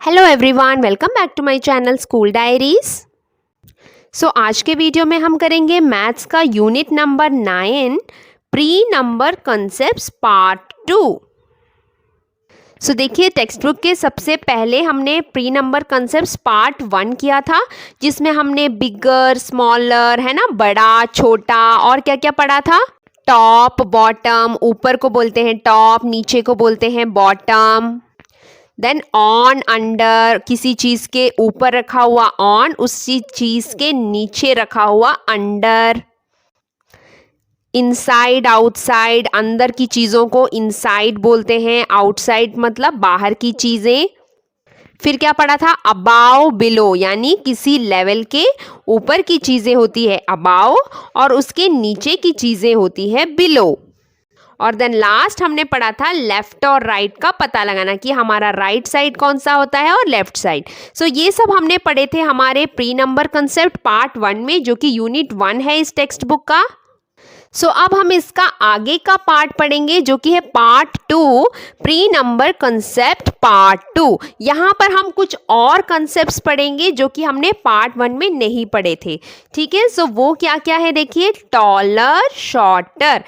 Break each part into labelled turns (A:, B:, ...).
A: Hello everyone, welcome back to my channel school diaries. आज के video में हम करेंगे मैथ्स का unit number 9 pre number concepts part 2। देखिए, टेक्स्ट बुक के सबसे पहले हमने प्री नंबर कॉन्सेप्ट्स पार्ट 1 किया था, जिसमें हमने बिगर, स्मॉलर, है ना, बड़ा, छोटा और क्या क्या पढ़ा था। टॉप, बॉटम, ऊपर को बोलते हैं टॉप, नीचे को बोलते हैं बॉटम। देन ऑन, अंडर, किसी चीज़ के ऊपर रखा हुआ ऑन, उसी चीज़ के नीचे रखा हुआ अंडर। इनसाइड, आउटसाइड, अंदर की चीज़ों को इनसाइड बोलते हैं, आउटसाइड मतलब बाहर की चीज़ें। फिर क्या पढ़ा था? अबाव, बिलो, यानी किसी लेवल के ऊपर की चीज़ें होती है अबाव और उसके नीचे की चीज़ें होती है बिलो। और देन लास्ट हमने पढ़ा था लेफ्ट और राइट का पता लगाना कि हमारा राइट साइड कौन सा होता है और लेफ्ट साइड। ये सब हमने पढ़े थे हमारे प्री नंबर कंसेप्ट पार्ट 1 में, जो कि यूनिट 1 है इस टेक्स्ट बुक का। अब हम इसका आगे का पार्ट पढ़ेंगे, जो कि है part 2 pre number concept part 2। यहाँ पर हम कुछ और कंसेप्ट्स पढ़ेंगे जो कि हमने पार्ट 1 में नहीं पढ़े थे। ठीक है, वो क्या क्या है देखिए। Taller, shorter.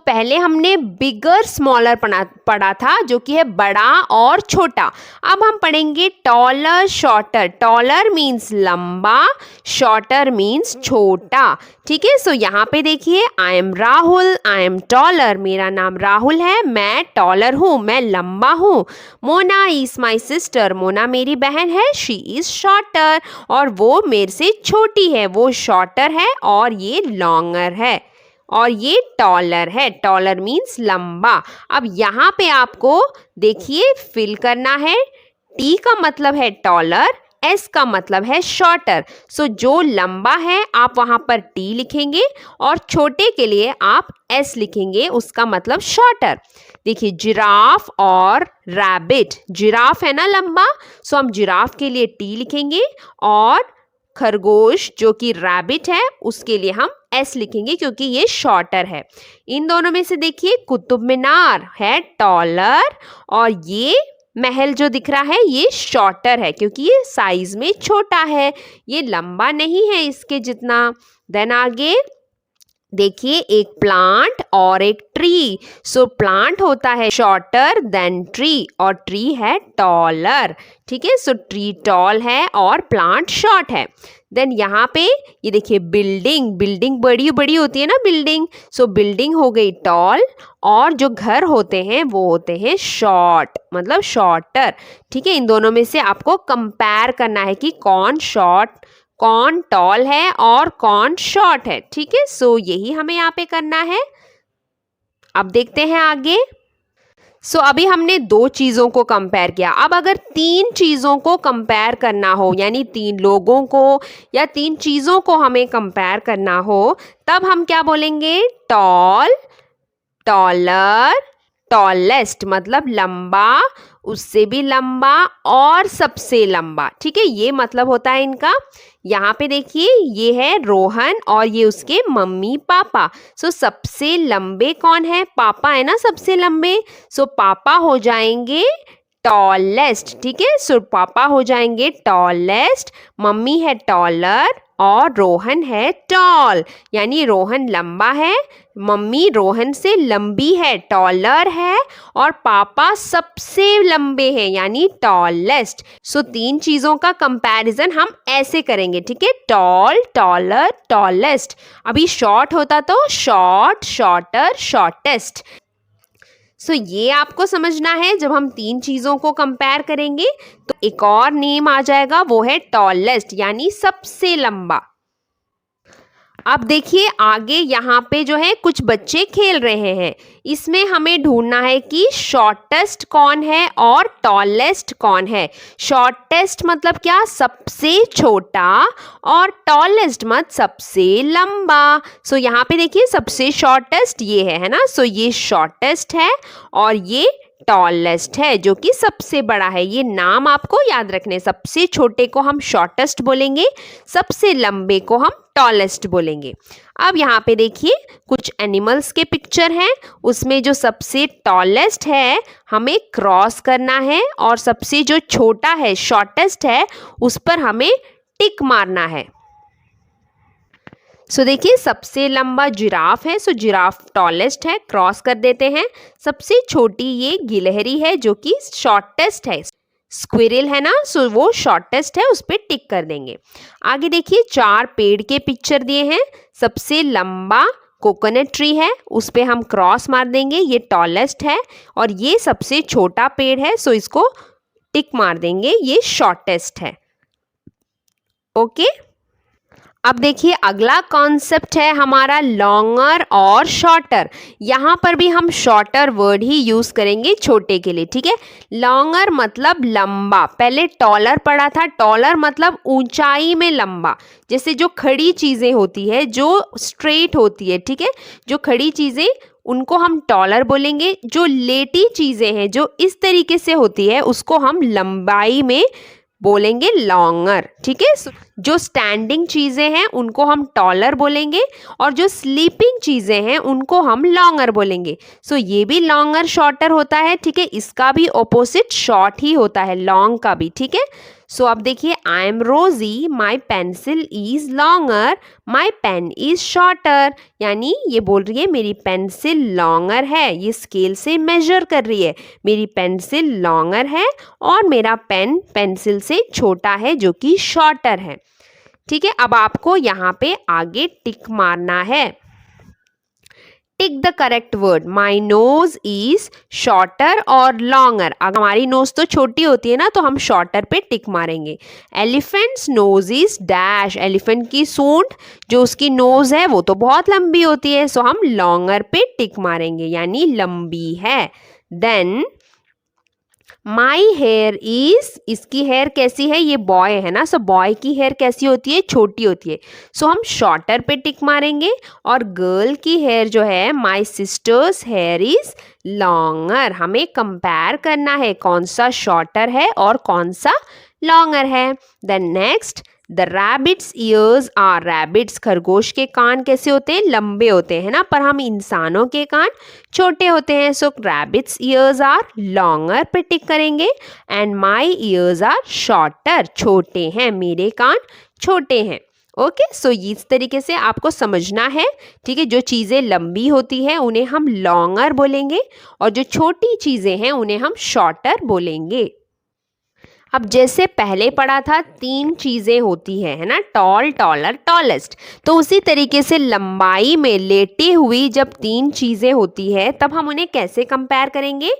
A: पहले हमने बिगर, स्मॉलर पढ़ा था, जो कि है बड़ा और छोटा। अब हम पढ़ेंगे टॉलर, शॉर्टर। टॉलर मीन्स लंबा, शॉर्टर मीन्स छोटा। ठीक है, यहाँ पे देखिए, I M Rahul, I am taller. मेरा नाम राहुल है, मैं टॉलर हूँ, मैं लंबा हूँ। Mona is my sister. Mona मेरी बहन है, शी इज शॉर्टर, और वो मेरे से छोटी है, वो शॉर्टर है और ये लॉन्गर है और ये टॉलर है। टॉलर मीन्स लंबा। अब यहाँ पे आपको देखिए फिल करना है। टी का मतलब है टॉलर, एस का मतलब है शॉर्टर। जो लंबा है आप वहां पर टी लिखेंगे और छोटे के लिए आप एस लिखेंगे, उसका मतलब शॉर्टर। देखिए, जिराफ और रैबिट। जिराफ है ना लंबा, हम जिराफ के लिए टी लिखेंगे और खरगोश जो कि रैबिट है उसके लिए हम एस लिखेंगे क्योंकि ये शॉर्टर है। इन दोनों में से देखिए, कुतुब मीनार है टॉलर और ये महल जो दिख रहा है ये शॉर्टर है क्योंकि ये साइज में छोटा है, ये लंबा नहीं है इसके जितना। देन आगे देखिए, एक प्लांट और एक ट्री। प्लांट होता है शॉर्टर देन ट्री और ट्री है टॉलर। ठीक है, ट्री टॉल है और प्लांट शॉर्ट है। देन यहाँ पे ये देखिए, बिल्डिंग। बिल्डिंग बड़ी बड़ी होती है ना बिल्डिंग। बिल्डिंग हो गई टॉल और जो घर होते हैं वो होते हैं शॉर्ट, मतलब शॉर्टर। ठीक है, इन दोनों में से आपको कंपेयर करना है कि कौन शॉर्ट, कौन टॉल है और कौन शॉर्ट है। ठीक है, यही हमें यहाँ पे करना है। अब देखते हैं आगे। अभी हमने 2 चीज़ों को कंपेयर किया। अब अगर 3 चीज़ों को कंपेयर करना हो, यानी 3 लोगों को या 3 चीज़ों को हमें कंपेयर करना हो, तब हम क्या बोलेंगे? टॉल, टॉलर, टॉलेस्ट, मतलब लंबा, उससे भी लंबा और सबसे लंबा। ठीक है, ये मतलब होता है इनका। यहाँ पे देखिए, ये है रोहन और ये उसके मम्मी पापा। सबसे लंबे कौन है? पापा है ना सबसे लंबे। पापा हो जाएंगे टॉलेस्ट। ठीक है, पापा हो जाएंगे टॉलेस्ट, मम्मी है टॉलर और रोहन है टॉल, यानी रोहन लंबा है, मम्मी रोहन से लंबी है, टॉलर है, और पापा सबसे लंबे हैं यानी टॉलेस्ट। 3 चीज़ों का कंपैरिजन हम ऐसे करेंगे। ठीक है, टॉल, टॉलर, टॉलेस्ट। अभी शॉर्ट होता तो शॉर्ट, शॉर्टर, शॉर्टेस्ट। ये आपको समझना है। जब हम 3 चीज़ों को कंपेयर करेंगे तो एक और नेम आ जाएगा, वो है टॉलेस्ट, यानी सबसे लंबा। अब देखिए आगे, यहाँ पे जो है कुछ बच्चे खेल रहे हैं। इसमें हमें ढूंढना है कि शॉर्टेस्ट कौन है और टॉलेस्ट कौन है। शॉर्टेस्ट मतलब क्या? सबसे छोटा, और टॉलेस्ट मतलब सबसे लंबा। यहाँ पे देखिए, सबसे शॉर्टेस्ट ये है ना। ये शॉर्टेस्ट है और ये टॉलेस्ट है, जो कि सबसे बड़ा है। ये नाम आपको याद रखने, सबसे छोटे को हम शॉर्टेस्ट बोलेंगे, सबसे लंबे को हम टॉलेस्ट बोलेंगे। अब यहाँ पे देखिए कुछ एनिमल्स के पिक्चर हैं, उसमें जो सबसे टॉलेस्ट है हमें क्रॉस करना है और सबसे जो छोटा है शॉर्टेस्ट है उस पर हमें टिक मारना है। सो देखिए सबसे लंबा जिराफ है, सो जिराफ टॉलेस्ट है, क्रॉस कर देते हैं। सबसे छोटी ये गिलहरी है जो कि शॉर्टेस्ट है, स्क्विरल है ना, सो वो शॉर्टेस्ट है, उस पर टिक कर देंगे। आगे देखिए 4 पेड़ के पिक्चर दिए हैं। सबसे लंबा कोकोनट ट्री है, उस पे हम क्रॉस मार देंगे, ये टॉलेस्ट है। और ये सबसे छोटा पेड़ है, सो इसको टिक मार देंगे, ये शॉर्टेस्ट है। ओके, अब देखिए अगला कॉन्सेप्ट है हमारा लॉन्गर और शॉर्टर। यहाँ पर भी हम शॉर्टर वर्ड ही यूज़ करेंगे छोटे के लिए, ठीक है। लॉन्गर मतलब लंबा, पहले टॉलर पढ़ा था, टॉलर मतलब ऊंचाई में लंबा। जैसे जो खड़ी चीज़ें होती है, जो स्ट्रेट होती है, ठीक है, जो खड़ी चीज़ें उनको हम टॉलर बोलेंगे। जो लेटी चीज़ें हैं, जो इस तरीके से होती है, उसको हम लंबाई में बोलेंगे लॉन्गर, ठीक है। जो स्टैंडिंग चीज़ें हैं उनको हम टॉलर बोलेंगे और जो स्लीपिंग चीज़ें हैं उनको हम लॉन्गर बोलेंगे। सो ये भी लॉन्गर शॉर्टर होता है, ठीक है। इसका भी ऑपोजिट शॉर्ट ही होता है, लॉन्ग का भी, ठीक है। सो अब देखिए I am Rosie, my pencil is longer, my pen is shorter. यानी ये बोल रही है मेरी पेंसिल लॉन्गर है, ये स्केल से मेजर कर रही है, मेरी पेंसिल लॉन्गर है और मेरा पेन पेंसिल से छोटा है जो कि शॉर्टर है, ठीक है। अब आपको यहाँ पे आगे टिक मारना है। Tick the correct word, my nose is shorter और लॉन्गर। अगर हमारी नोज तो छोटी होती है ना, तो हम शॉर्टर पे टिक मारेंगे। Elephant's nose is dash, elephant की सूंड जो उसकी नोज है वो तो बहुत लंबी होती है, सो हम लॉन्गर पे टिक मारेंगे, यानी लंबी है। देन माई हेयर इज, इसकी हेयर कैसी है, ये बॉय है ना, सो बॉय की हेयर कैसी होती है, छोटी होती है, सो हम शॉर्टर पे टिक मारेंगे। और गर्ल की हेयर जो है, माई सिस्टर्स हेयर इज लॉन्गर। हमें कंपेयर करना है कौन सा शॉर्टर है और कौन सा लॉन्गर है। Then next the rabbit's ears are, rabbit's खरगोश के कान कैसे होते हैं, लंबे होते हैं ना, पर हम इंसानों के कान छोटे होते हैं, so rabbit's ears are longer पे टिक करेंगे। And my ears are shorter, छोटे हैं, मेरे कान छोटे हैं। ओके, सो इस तरीके से आपको समझना है, ठीक है। जो चीज़ें लंबी होती है उन्हें हम लॉन्गर बोलेंगे और जो छोटी चीज़ें हैं उन्हें हम शॉर्टर बोलेंगे। अब जैसे पहले पढ़ा था 3 चीज़ें होती है ना, टॉल, टॉलर, टॉलेस्ट। तो उसी तरीके से लंबाई में लेटी हुई जब 3 चीज़ें होती है तब हम उन्हें कैसे कंपेयर करेंगे।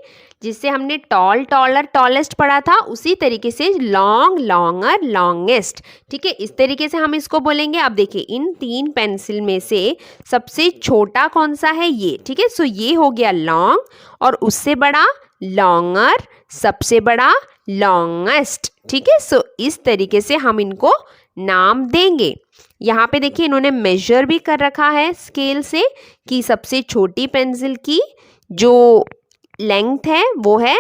A: जिससे हमने टॉल, टॉलर, टॉलेस्ट पढ़ा था उसी तरीके से लॉन्ग, लॉन्गर, लॉन्गेस्ट, ठीक है। इस तरीके से हम इसको बोलेंगे। अब देखिए इन 3 पेंसिल में से सबसे छोटा कौन सा है, ये, ठीक है। सो ये हो गया लॉन्ग और उससे बड़ा लॉन्गर, सबसे बड़ा लॉन्गेस्ट, ठीक है। सो इस तरीके से हम इनको नाम देंगे। यहाँ पे देखिए इन्होंने मेजर भी कर रखा है स्केल से कि सबसे छोटी पेंसिल की जो लेंथ है वो है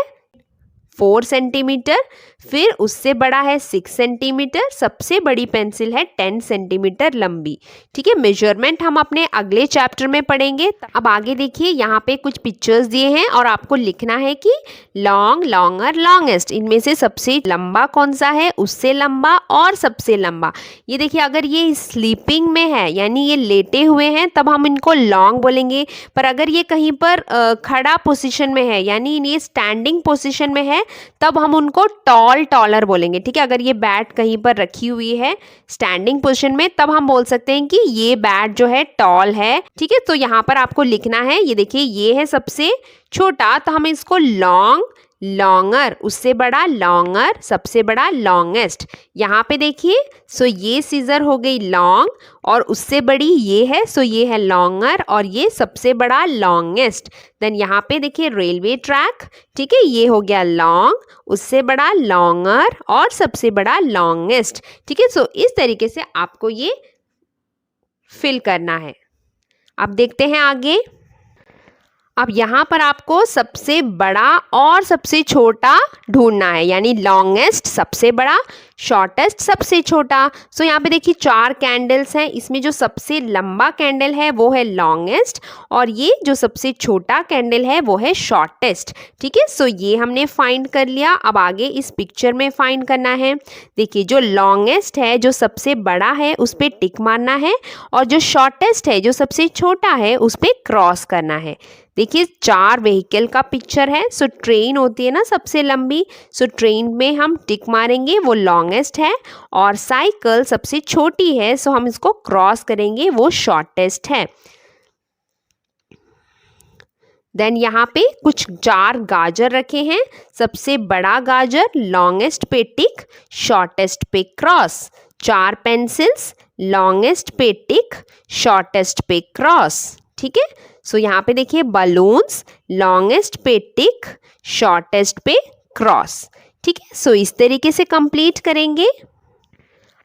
A: 4 सेंटीमीटर, फिर उससे बड़ा है 6 सेंटीमीटर, सबसे बड़ी पेंसिल है 10 सेंटीमीटर लंबी, ठीक है। मेजरमेंट हम अपने अगले चैप्टर में पढ़ेंगे। अब आगे देखिए यहाँ पे कुछ पिक्चर्स दिए हैं और आपको लिखना है कि लॉन्ग, लॉन्गर, लॉन्गेस्ट, इनमें से सबसे लंबा कौन सा है, उससे लंबा और सबसे लंबा। ये देखिए अगर ये स्लीपिंग में है यानी ये लेटे हुए हैं तब हम इनको लॉन्ग बोलेंगे, पर अगर ये कहीं पर खड़ा पोजीशन में है यानी ये स्टैंडिंग पोजीशन में है तब हम उनको टॉल, टॉलर बोलेंगे, ठीक है। अगर ये बैट कहीं पर रखी हुई है स्टैंडिंग पोजीशन में तब हम बोल सकते हैं कि ये बैट जो है टॉल है, ठीक है। तो यहाँ पर आपको लिखना है, ये देखिए ये है सबसे छोटा तो हम इसको लॉन्ग, लॉन्गर, उससे बड़ा लॉन्गर, सबसे बड़ा लॉन्गेस्ट। यहाँ पे देखिए सो ये सीजर हो गई लॉन्ग और उससे बड़ी ये है, सो ये है लॉन्गर और ये सबसे बड़ा लॉन्गेस्ट। देन यहाँ पे देखिए रेलवे ट्रैक, ठीक है, ये हो गया लॉन्ग, उससे बड़ा लॉन्गर और सबसे बड़ा लॉन्गेस्ट, ठीक है। सो इस तरीके से आपको ये फिल करना है। अब देखते हैं आगे। अब यहाँ पर आपको सबसे बड़ा और सबसे छोटा ढूंढना है, यानी लॉन्गेस्ट सबसे बड़ा, शॉर्टेस्ट सबसे छोटा। सो यहाँ पे देखिए 4 कैंडल्स हैं, इसमें जो सबसे लंबा कैंडल है वो है लॉन्गेस्ट और ये जो सबसे छोटा कैंडल है वो है शॉर्टेस्ट। ठीक है, सो ये हमने फाइंड कर लिया। अब आगे इस पिक्चर में फाइंड करना है। देखिए जो लॉन्गेस्ट है, जो सबसे बड़ा है, उस पर टिक मारना है और जो शॉर्टेस्ट है, जो सबसे छोटा है, उस पर क्रॉस करना है। देखिए 4 व्हीकल का पिक्चर है। सो ट्रेन होती है ना सबसे लंबी, सो ट्रेन में हम टिक मारेंगे, वो लॉन्गेस्ट है, और साइकिल सबसे छोटी है, सो हम इसको क्रॉस करेंगे, वो शॉर्टेस्ट है। देन यहाँ पे कुछ 4 गाजर रखे हैं। सबसे बड़ा गाजर लॉन्गेस्ट पे टिक, शॉर्टेस्ट पे क्रॉस। 4 पेंसिल्स, लॉन्गेस्ट पे टिक, शॉर्टेस्ट पे क्रॉस। ठीक है, सो यहाँ पे देखिए बलून्स, लॉन्गेस्ट पे टिक, शॉर्टेस्ट पे क्रॉस। ठीक है, सो इस तरीके से कंप्लीट करेंगे।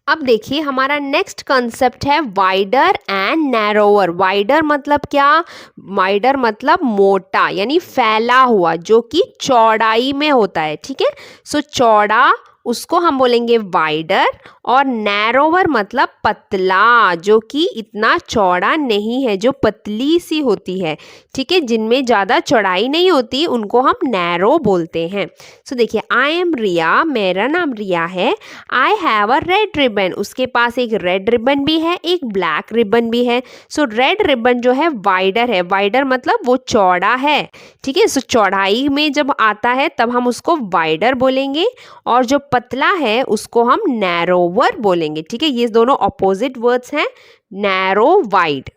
A: अब देखिए हमारा नेक्स्ट कंसेप्ट है वाइडर एंड नैरोवर। वाइडर मतलब क्या? वाइडर मतलब मोटा, यानी फैला हुआ, जो कि चौड़ाई में होता है। ठीक है, सो चौड़ा उसको हम बोलेंगे वाइडर, और नैरोवर मतलब पतला, जो कि इतना चौड़ा नहीं है, जो पतली सी होती है। ठीक है, जिनमें ज़्यादा चौड़ाई नहीं होती उनको हम नैरो बोलते हैं। सो देखिए आई एम रिया, मेरा नाम रिया है। I have a red ribbon, उसके पास एक रेड रिबन भी है, एक ब्लैक रिबन भी है। सो रेड रिबन जो है वाइडर है, वाइडर मतलब वो चौड़ा है। ठीक है, सो चौड़ाई में जब आता है तब हम उसको वाइडर बोलेंगे, और जो पतला है उसको हम नैरोवर बोलेंगे। ठीक है, ये दोनों ऑपोजिट वर्ड्स हैं, नैरो वाइड।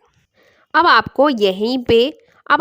A: अब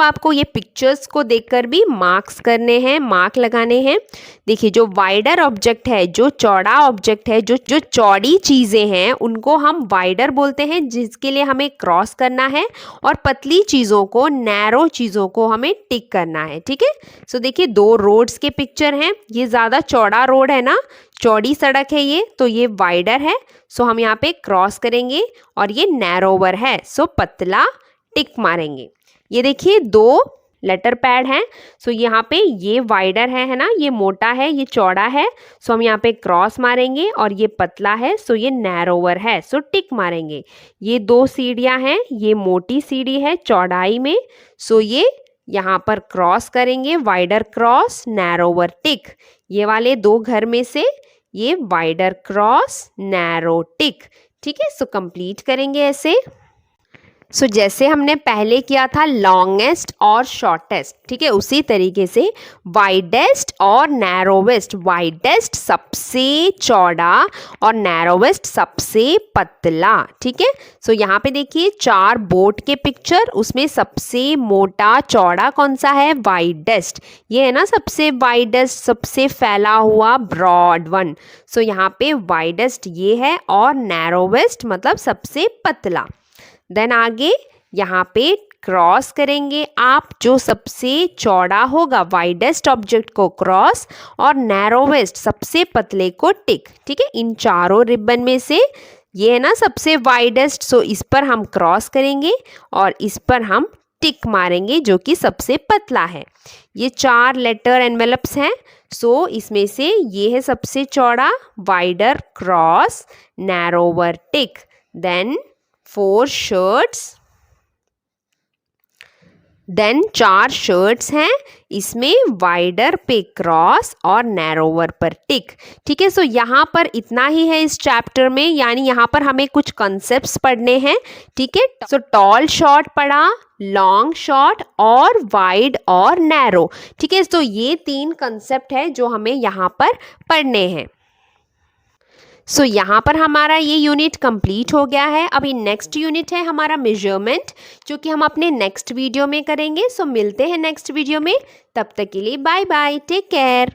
A: आपको ये पिक्चर्स को देखकर भी मार्क्स करने हैं, मार्क लगाने हैं। देखिए जो वाइडर ऑब्जेक्ट है, जो चौड़ा ऑब्जेक्ट है, जो चौड़ी चीज़ें हैं, उनको हम वाइडर बोलते हैं, जिसके लिए हमें क्रॉस करना है, और पतली चीज़ों को, नैरो चीज़ों को हमें टिक करना है। ठीक है, सो देखिए 2 रोड्स के पिक्चर हैं। ये ज़्यादा चौड़ा रोड है ना, चौड़ी सड़क है ये, तो ये वाइडर है, सो हम यहाँ पे क्रॉस करेंगे, और ये नैरोवर है, सो पतला टिक मारेंगे। ये देखिए 2 लेटर पैड हैं, सो यहाँ पे ये वाइडर है ना, ये मोटा है, ये चौड़ा है, सो हम यहाँ पे क्रॉस मारेंगे, और ये पतला है, सो ये नैरोवर है, सो टिक मारेंगे। ये 2 सीढ़ियाँ हैं, ये मोटी सीढ़ी है चौड़ाई में, सो ये यहाँ पर क्रॉस करेंगे, वाइडर क्रॉस, नैरोवर टिक। ये वाले 2 घर में से ये वाइडर क्रॉस, नैरो टिक। ठीक है, सो कंप्लीट करेंगे ऐसे। सो जैसे हमने पहले किया था लॉन्गेस्ट और शॉर्टेस्ट, ठीक है, उसी तरीके से वाइडेस्ट और नैरोवेस्ट। वाइडेस्ट सबसे चौड़ा और नैरोवेस्ट सबसे पतला। ठीक है, सो यहाँ पे देखिए 4 बोट के पिक्चर, उसमें सबसे मोटा चौड़ा कौन सा है? वाइडेस्ट। ये है ना सबसे वाइडेस्ट, सबसे फैला हुआ, ब्रॉड वन। सो यहाँ पे वाइडेस्ट ये है, और नैरोवेस्ट मतलब सबसे पतला। देन आगे यहाँ पे क्रॉस करेंगे आप, जो सबसे चौड़ा होगा वाइडेस्ट ऑब्जेक्ट को क्रॉस, और नैरोवेस्ट सबसे पतले को टिक। ठीक है, इन 4 रिबन में से ये है ना सबसे वाइडेस्ट, सो इस पर हम क्रॉस करेंगे, और इस पर हम टिक मारेंगे, जो कि सबसे पतला है। ये 4 लेटर एनवेलप्स हैं, सो इसमें से ये है सबसे चौड़ा, वाइडर क्रॉस, नैरोवर टिक। देन 4 शर्ट्स, देन 4 शर्ट्स हैं, इसमें वाइडर पे क्रॉस और नैरोवर पर टिक। ठीक है, सो यहाँ पर इतना ही है इस चैप्टर में, यानी यहाँ पर हमें कुछ कॉन्सेप्ट्स पढ़ने हैं। ठीक है, सो टॉल शॉर्ट पढ़ा, लॉन्ग शॉर्ट, और वाइड और नैरो। ठीक है, तो ये 3 कॉन्सेप्ट है जो हमें यहाँ पर पढ़ने हैं। सो यहाँ पर हमारा ये यूनिट कंप्लीट हो गया है। अभी नेक्स्ट यूनिट है हमारा मेजरमेंट, जो कि हम अपने नेक्स्ट वीडियो में करेंगे। सो मिलते हैं नेक्स्ट वीडियो में, तब तक के लिए बाय बाय, टेक केयर।